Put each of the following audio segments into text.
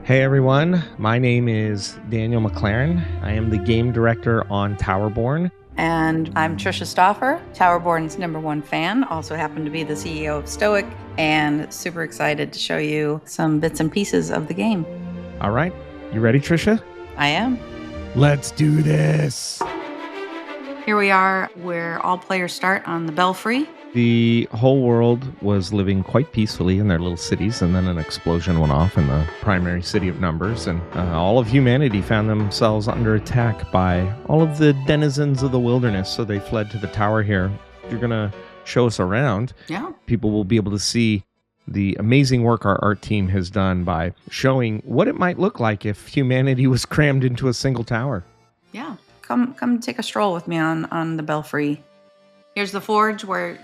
Hey everyone, my name is Daniel McLaren. I am the game director on Towerborne. And I'm Trisha Stauffer, Towerborne's #1 fan, also happen to be the CEO of Stoic, and super excited to show you some bits and pieces of the game. All right, you ready, Trisha? I am. Let's do this. Here we are where all players start on the Belfry. The whole world was living quite peacefully in their little cities, and then an explosion went off in the primary city of Numbers, and all of humanity found themselves under attack by all of the denizens of the wilderness, so they fled to the tower here. You're going to show us around. Yeah. People will be able to see the amazing work our art team has done by showing what it might look like if humanity was crammed into a single tower. Yeah. Come take a stroll with me on the Belfry. Here's the forge where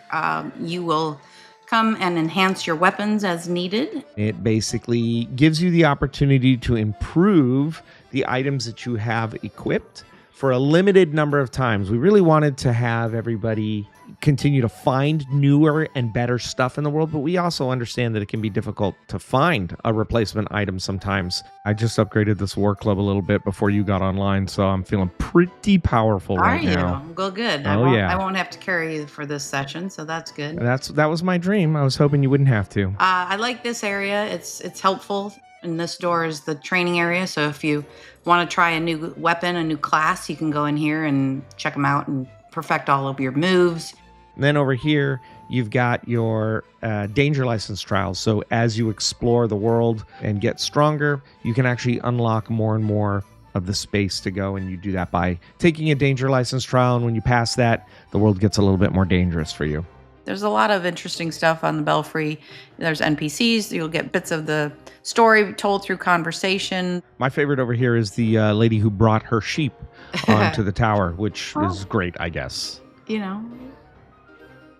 you will come and enhance your weapons as needed. It basically gives you the opportunity to improve the items that you have equipped for a limited number of times. We really wanted to have everybody continue to find newer and better stuff in the world, but we also understand that it can be difficult to find a replacement item sometimes. I just upgraded this war club a little bit before you got online, so I'm feeling pretty powerful right now. Are you? Well, good. Yeah. I won't have to carry you for this session, so that's good. That was my dream. I was hoping you wouldn't have to. I like this area. It's helpful. And this door is the training area, so if you want to try a new weapon, a new class, you can go in here and check them out and perfect all of your moves. And then over here, you've got your danger license trials. So as you explore the world and get stronger, you can actually unlock more and more of the space to go. And you do that by taking a danger license trial. And when you pass that, the world gets a little bit more dangerous for you. There's a lot of interesting stuff on the Belfry. There's NPCs. You'll get bits of the story told through conversation. My favorite over here is the lady who brought her sheep onto the tower, which is great, I guess. You know.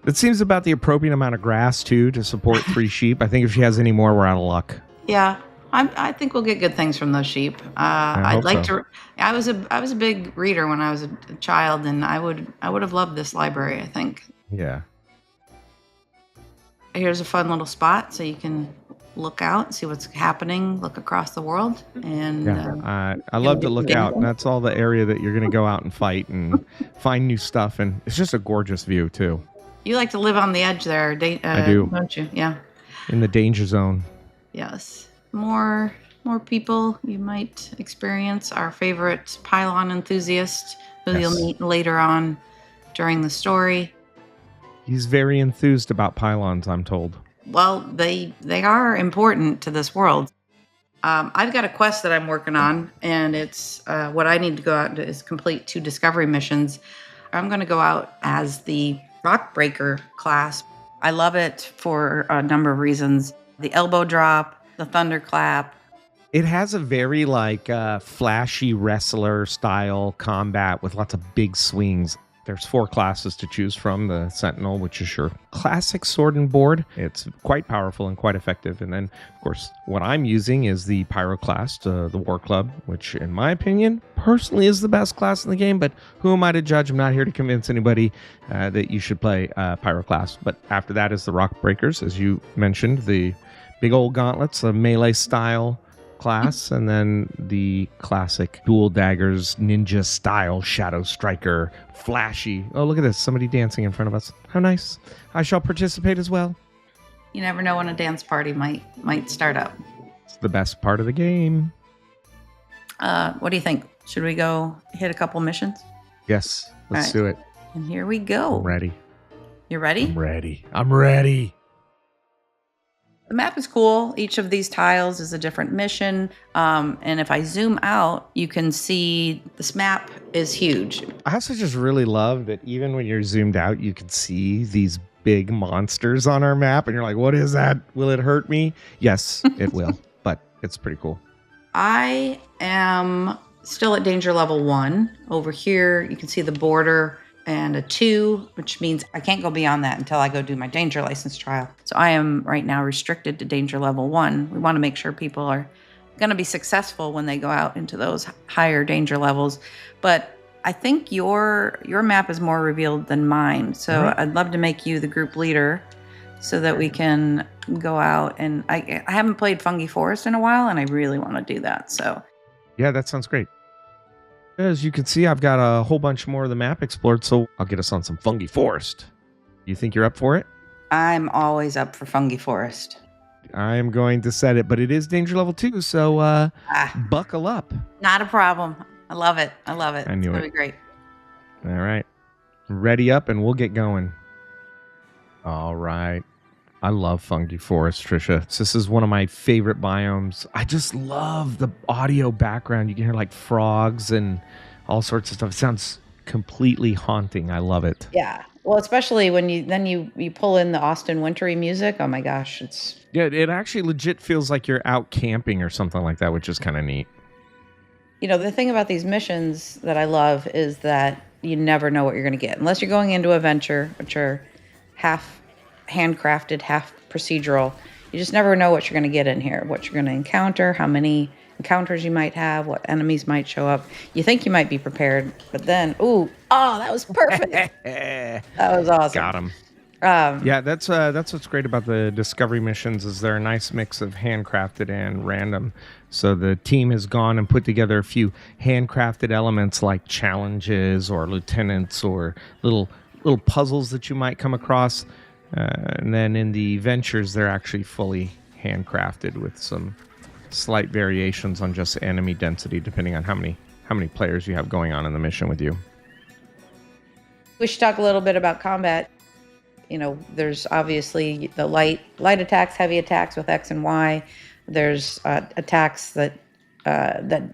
It seems about the appropriate amount of grass, too, to support 3 sheep. I think if she has any more, we're out of luck. Yeah, I think we'll get good things from those sheep. I'd like to. I was a big reader when I was a child, and I would have loved this library, I think. Yeah. Here's a fun little spot so you can look out, see what's happening, look across the world. And I love to look out. And that's all the area that you're going to go out and fight and find new stuff. And it's just a gorgeous view, too. You like to live on the edge there, I do. Don't you? Yeah. In the danger zone. Yes. More people you might experience. Our favorite pylon enthusiast, who you'll meet later on during the story. He's very enthused about pylons, I'm told. Well, they are important to this world. I've got a quest that I'm working on, and it's what I need to go out is complete 2 discovery missions. I'm going to go out as the Rockbreaker class. I love it for a number of reasons. The elbow drop, the thunderclap. It has a very flashy wrestler style combat with lots of big swings. There's 4 classes to choose from. The Sentinel, which is your classic sword and board. It's quite powerful and quite effective. And then, of course, what I'm using is the Pyro class, the War Club, which, in my opinion, personally is the best class in the game. But who am I to judge? I'm not here to convince anybody that you should play Pyro class. But after that is the Rock Breakers, as you mentioned, the big old gauntlets, a melee style class, and then the classic dual daggers, ninja style Shadow Striker, flashy. Oh, look at this. Somebody dancing in front of us. How nice. I shall participate as well. You never know when a dance party might start up. It's the best part of the game. What do you think? Should we go hit a couple missions? Yes, let's do it. And here we go. I'm ready. You ready? I'm ready. The map is cool. Each of these tiles is a different mission. And if I zoom out, you can see this map is huge. I also just really love that even when you're zoomed out, you can see these big monsters on our map. And you're like, what is that? Will it hurt me? Yes, it will. But it's pretty cool. I am still at danger level 1. Over here, you can see the border and a 2, which means I can't go beyond that until I go do my danger license trial. So I am right now restricted to danger level 1. We want to make sure people are going to be successful when they go out into those higher danger levels. But I think your map is more revealed than mine. So I'd love to make you the group leader so that we can go out. And I haven't played Fungi Forest in a while, and I really want to do that. So Yeah, that sounds great. As you can see, I've got a whole bunch more of the map explored, so I'll get us on some Fungi Forest. You think you're up for it? I'm always up for Fungi Forest. I'm going to set it, but it is danger level 2, so buckle up. Not a problem. I love it. I love it. I knew it's it. gonna be great. All right. Ready up and we'll get going. All right. I love Fungi Forest, Trisha. This is one of my favorite biomes. I just love the audio background. You can hear like frogs and all sorts of stuff. It sounds completely haunting. I love it. Yeah. Well, especially when you pull in the Austin wintry music. Oh my gosh, Yeah, it actually legit feels like you're out camping or something like that, which is kind of neat. The thing about these missions that I love is that you never know what you're going to get unless you're going into a venture, which are half handcrafted, half procedural. You just never know what you're going to get in here, what you're going to encounter, how many encounters you might have, what enemies might show up. You think you might be prepared, but then, that was perfect. That was awesome. Got him. Yeah, that's what's great about the discovery missions is they're a nice mix of handcrafted and random. So the team has gone and put together a few handcrafted elements like challenges or lieutenants or little puzzles that you might come across. And then in the ventures, they're actually fully handcrafted with some slight variations on just enemy density, depending on how many players you have going on in the mission with you. We should talk a little bit about combat. There's obviously the light attacks, heavy attacks with X and Y. There's attacks that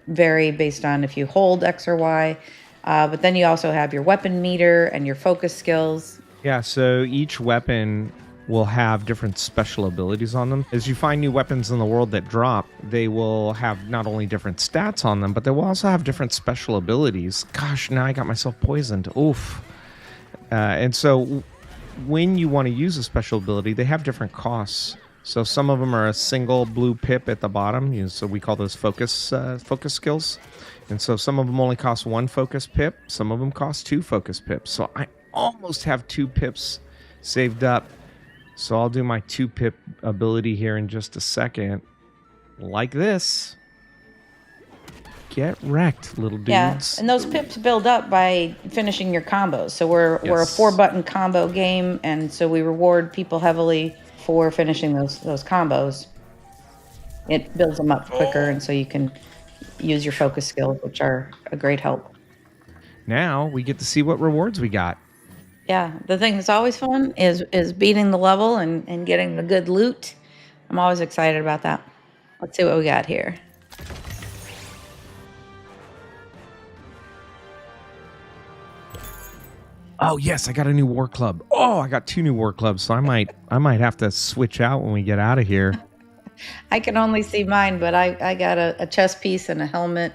vary based on if you hold X or Y. But then you also have your weapon meter and your focus skills. Yeah, so each weapon will have different special abilities on them. As you find new weapons in the world that drop, they will have not only different stats on them, but they will also have different special abilities. Gosh, now I got myself poisoned. Oof. And so when you want to use a special ability, they have different costs. So some of them are a single blue pip at the bottom. So we call those focus skills. And so some of them only cost 1 focus pip. Some of them cost 2 focus pips. So I almost have 2 pips saved up. So I'll do my 2 pip ability here in just a second. Like this. Get wrecked, little dudes. Yeah, and those pips build up by finishing your combos. So we're a 4-button combo game, and so we reward people heavily for finishing those combos. It builds them up quicker, and so you can use your focus skills, which are a great help. Now we get to see what rewards we got. Yeah, the thing that's always fun is beating the level and getting the good loot. I'm always excited about that. Let's see what we got here. Oh yes, I got a new war club. Oh, I got 2 new war clubs, so I might have to switch out when we get out of here. I can only see mine, but I got a chest piece and a helmet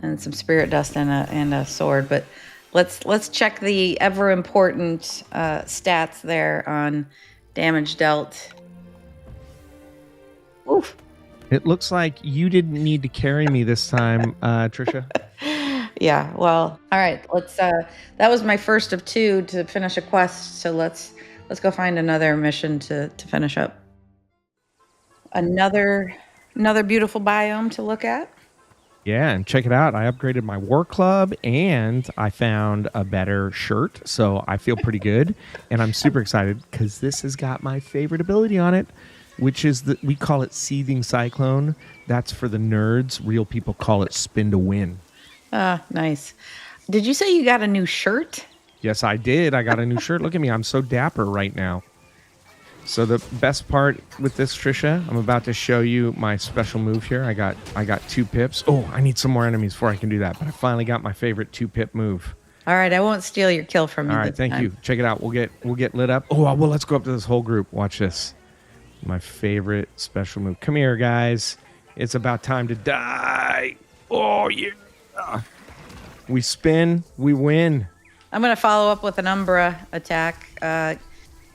and some spirit dust and a sword. But let's check the ever important stats there on damage dealt. Oof. It looks like you didn't need to carry me this time, Trisha. Yeah, well, all right. Let's. That was my first of 2 to finish a quest. So let's go find another mission to finish up. Another beautiful biome to look at. Yeah, and check it out. I upgraded my war club and I found a better shirt, so I feel pretty good. And I'm super excited because this has got my favorite ability on it, which is we call it Seething Cyclone. That's for the nerds. Real people call it Spin to Win. Ah, nice. Did you say you got a new shirt? Yes, I did. I got a new shirt. Look at me. I'm so dapper right now. So the best part with this, Trisha, I'm about to show you my special move here. I got 2 pips. Oh, I need some more enemies before I can do that. But I finally got my favorite 2 pip move. All right, I won't steal your kill from you. All right, thank you. Check it out. We'll get lit up. Oh, well, let's go up to this whole group. Watch this. My favorite special move. Come here, guys. It's about time to die. Oh, yeah. We spin, we win. I'm going to follow up with an Umbra attack.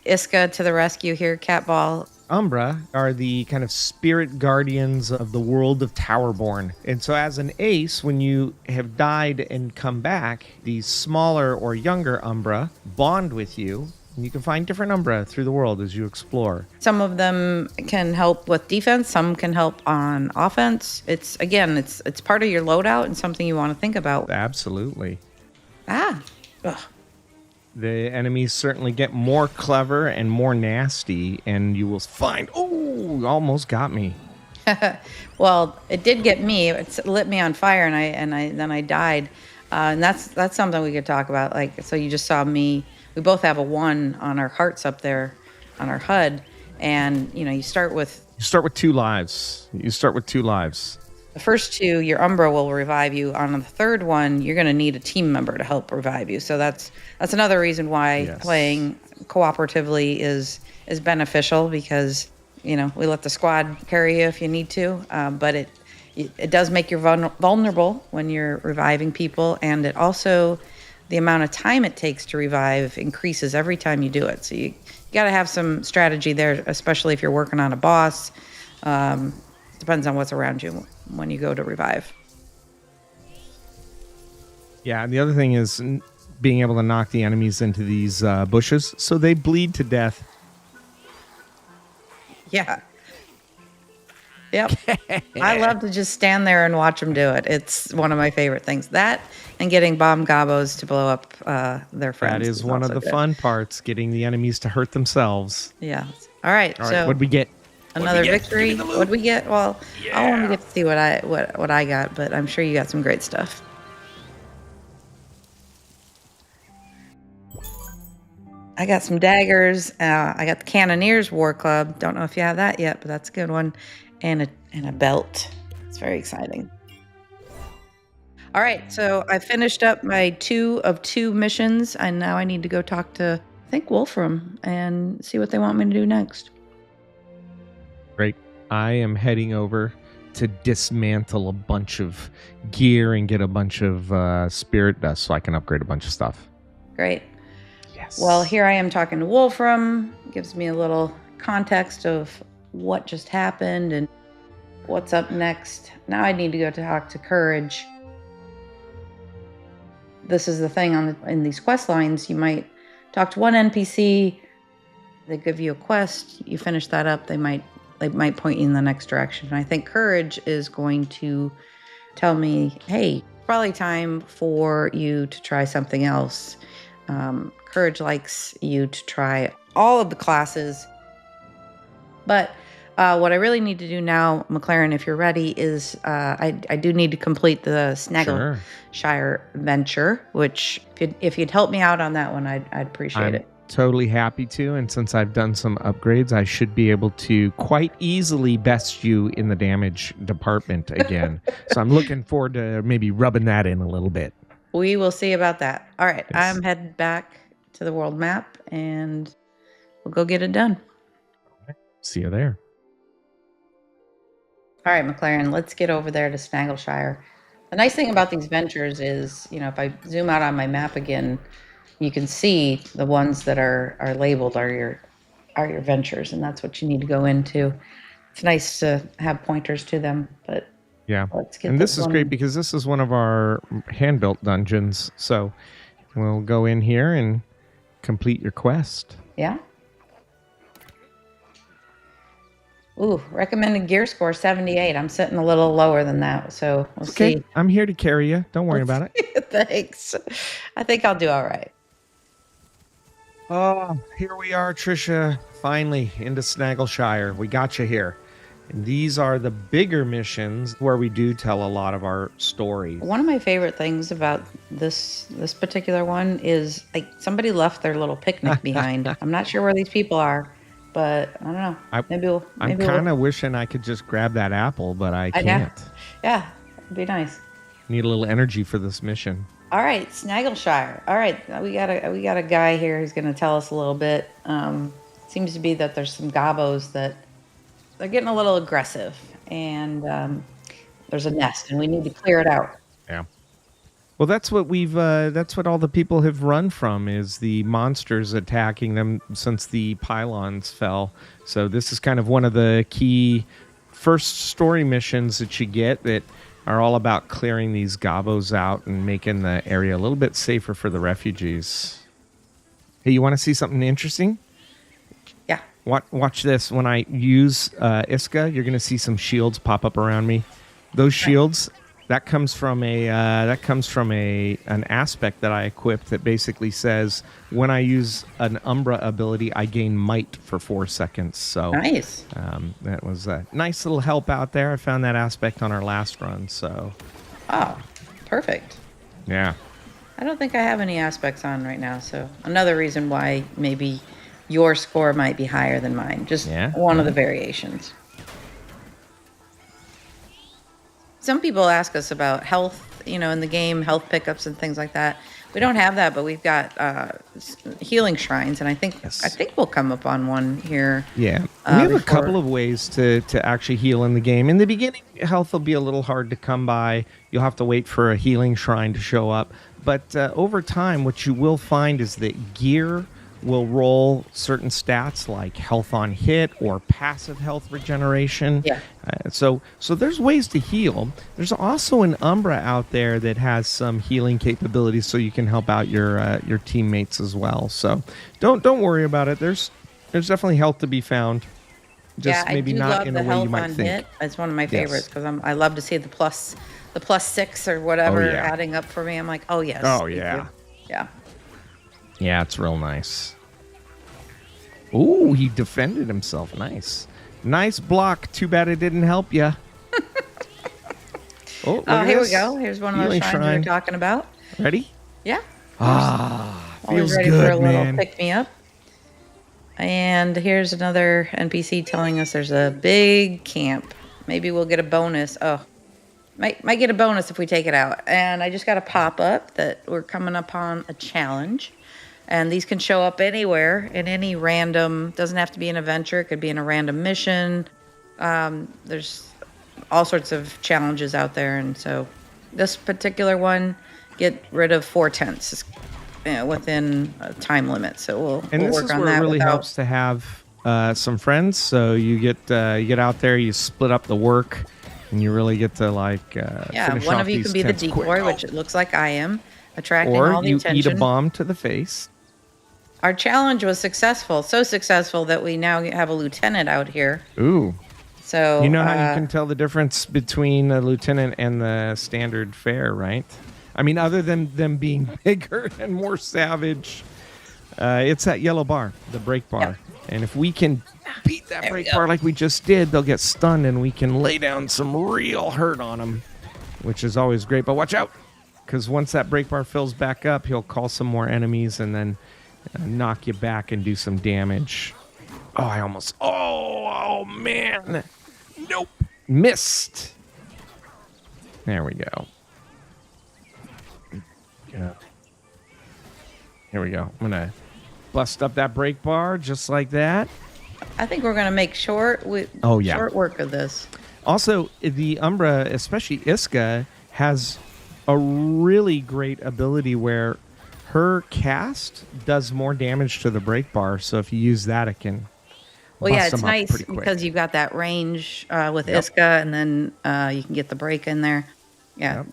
Iska to the rescue here, Catball. Umbra are the kind of spirit guardians of the world of Towerborne. And so as an ace, when you have died and come back, these smaller or younger Umbra bond with you You can find different Umbra through the world as you explore. Some of them can help with defense. Some can help on offense. It's part of your loadout and something you want to think about. Absolutely. Ugh. The enemies certainly get more clever and more nasty, and you will find... Oh, almost got me. Well, it did get me. It lit me on fire, and then I died. And that's something we could talk about. Like, so you just saw me. We both have a 1 on our hearts up there, on our HUD, and you start with 2 lives. The first 2, your Umbra will revive you. On the third one, you're going to need a team member to help revive you. So that's another reason why playing cooperatively is beneficial, because we let the squad carry you if you need to, but it does make you vulnerable when you're reviving people, and it also, the amount of time it takes to revive increases every time you do it. So you got to have some strategy there, especially if you're working on a boss. Depends on what's around you when you go to revive. Yeah, and the other thing is being able to knock the enemies into these bushes so they bleed to death. Yeah. Yep. I love to just stand there and watch them do it. It's one of my favorite things. That and getting bomb gobos to blow up their friends. That is one of the fun parts, getting the enemies to hurt themselves. Yeah. All right. So what'd we get? Another victory. What'd we get? Well, I want to get to see what I got, but I'm sure you got some great stuff. I got some daggers. I got the Cannoneers War Club. Don't know if you have that yet, but that's a good one. And a belt. It's very exciting. All right, so I finished up my 2 of 2 missions, and now I need to go talk to, I think, Wolfram and see what they want me to do next. Great. I am heading over to dismantle a bunch of gear and get a bunch of spirit dust so I can upgrade a bunch of stuff. Great. Yes. Well, here I am talking to Wolfram. Gives me a little context of what just happened and what's up next. Now I need to go talk to Courage. This is the thing in these quest lines. You might talk to one NPC. They give you a quest. You finish that up. They might point you in the next direction. And I think Courage is going to tell me, hey, probably time for you to try something else. Courage likes you to try all of the classes. But what I really need to do now, McLaren, if you're ready, is I do need to complete the Snaggleshire venture, which if you'd help me out on that one, I'd appreciate it. Totally happy to, and since I've done some upgrades, I should be able to quite easily best you in the damage department again. So I'm looking forward to maybe rubbing that in a little bit. We will see about that. All right, Yes. I'm headed back to the world map, and we'll go get it done. See you there. All right, McLaren, let's get over there to Snaggleshire. The nice thing about these ventures is, if I zoom out on my map again, you can see the ones that are labeled are your ventures, and that's what you need to go into. It's nice to have pointers to them, but yeah. Let's get and this is great because this is one of our hand-built dungeons, so we'll go in here and complete your quest. Yeah. Ooh, recommended gear score 78. I'm sitting a little lower than that, so we'll see. I'm here to carry you. Don't worry about it. Thanks. I think I'll do all right. Oh, here we are, Trisha. Finally, into Snaggleshire. We got you here. And these are the bigger missions where we do tell a lot of our stories. One of my favorite things about this particular one is like somebody left their little picnic behind. I'm not sure where these people are, but I don't know. I'm kind of wishing I could just grab that apple, but I can't. Yeah, it'd be nice. Need a little energy for this mission. All right, Snaggleshire. All right, we got a guy here who's going to tell us a little bit. Seems to be that there's some gobos that they're getting a little aggressive, and there's a nest, and we need to clear it out. Yeah. Well, that's what that's what all the people have run from, is the monsters attacking them since the pylons fell. So this is kind of one of the key first story missions that you get that are all about clearing these gobos out and making the area a little bit safer for the refugees. Hey, you want to see something interesting? Yeah. Watch this. When I use Iska, you're going to see some shields pop up around me. Those shields, that comes from an aspect that I equipped that basically says when I use an Umbra ability, I gain might for 4 seconds. So Nice. that was a nice little help out there. I found that aspect on our last run. So Oh, perfect. yeah. I don't think I have any aspects on right now, so another reason why maybe your score might be higher than mine. Just one of the variations. Some people ask us about health, in the game, health pickups and things like that. We don't have that, but we've got healing shrines, and I think we'll come up on one here. Yeah, we have a couple of ways to actually heal in the game. In the beginning, health will be a little hard to come by. You'll have to wait for a healing shrine to show up. But over time, what you will find is that gear will roll certain stats like health on hit or passive health regeneration. Yeah. So there's ways to heal. There's also an Umbra out there that has some healing capabilities, so you can help out your teammates as well. So don't worry about it. There's definitely health to be found. Just maybe not in the way you might think. Hit. It's one of my favorites because I love to see the plus 6 or whatever adding up for me. I'm like, oh yes. Oh yeah. Yeah. Yeah, it's real nice. Ooh, he defended himself. Nice block. Too bad it didn't help you. Here we go. Here's one of those shrines we were talking about. Ready? Yeah. Feels ready good, for a little pick me up. And here's another NPC telling us there's a big camp. Maybe we'll get a bonus. Oh, might get a bonus if we take it out. And I just got a pop-up that we're coming upon a challenge. And these can show up anywhere in any random, doesn't have to be an adventure. It could be in a random mission. There's all sorts of challenges out there. And so this particular one, get rid of 4 tents within a time limit. So we'll work on that. And this is where it really helps to have some friends. So you get out there, you split up the work, and you really get to finish one off of you these can be the tents decoy, quick. which it looks like I am, attracting all the attention. Or you eat a bomb to the face. Our challenge was successful, so successful that we now have a lieutenant out here. Ooh. So you know how you can tell the difference between a lieutenant and the standard fare, right? I mean, other than them being bigger and more savage, it's that yellow bar, the break bar. Yep. And if we can beat that break bar like we just did, they'll get stunned and we can lay down some real hurt on them, which is always great. But watch out, because once that break bar fills back up, he'll call some more enemies and then knock you back and do some damage. Oh, man. Nope. Missed. There we go. Yeah. Here we go. I'm going to bust up that break bar just like that. I think we're going to make short work of this. Also, the Umbra, especially Iska, has a really great ability where her cast does more damage to the break bar. So if you use that, it can bust it's them up nice pretty quick. Because you've got that range with Iska, and then you can get the break in there. Yeah.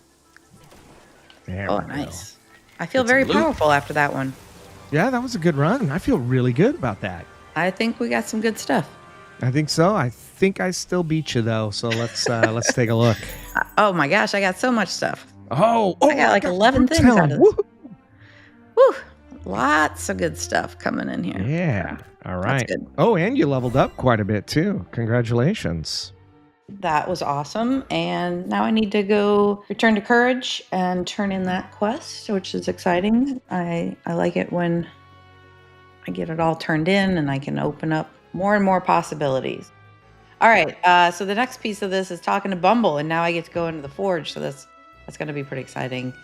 Yep. Nice. I feel very powerful after that one. Yeah, that was a good run. I feel really good about that. I think we got some good stuff. I think so. I think I still beat you though. So let's take a look. Oh my gosh, I got so much stuff. I got 11 things out of this. Woo! Lots of good stuff coming in here. Yeah. All right. That's good. Oh, and you leveled up quite a bit too. Congratulations. That was awesome. And now I need to go return to Courage and turn in that quest, which is exciting. I like it when I get it all turned in and I can open up more and more possibilities. All right. So the next piece of this is talking to Bumble, and now I get to go into the Forge. So that's going to be pretty exciting.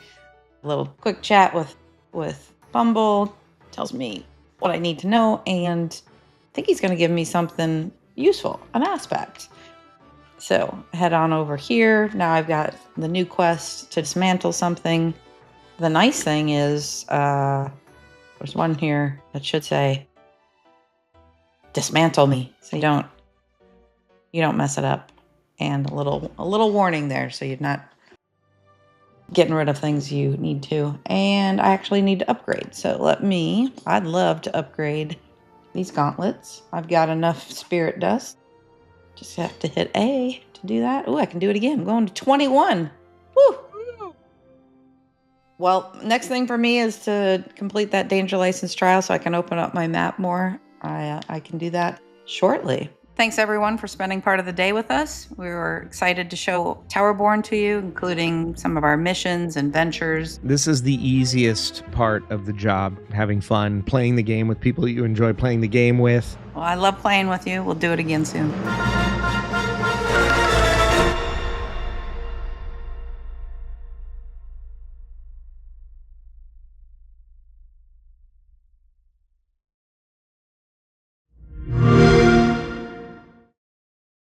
A little quick chat with Bumble tells me what I need to know, and I think he's going to give me something useful, an aspect. So head on over here. Now I've got the new quest to dismantle something. The nice thing is there's one here that should say dismantle me, so you don't mess it up. And a little warning there, so you're not getting rid of things you need to. And I actually need to upgrade. So I'd love to upgrade these gauntlets. I've got enough spirit dust. Just have to hit A to do that. Oh, I can do it again. I'm going to 21. Woo! Well, next thing for me is to complete that danger license trial so I can open up my map more. I can do that shortly. Thanks everyone for spending part of the day with us. We were excited to show Towerborne to you, including some of our missions and ventures. This is the easiest part of the job, having fun, playing the game with people that you enjoy playing the game with. Well, I love playing with you. We'll do it again soon.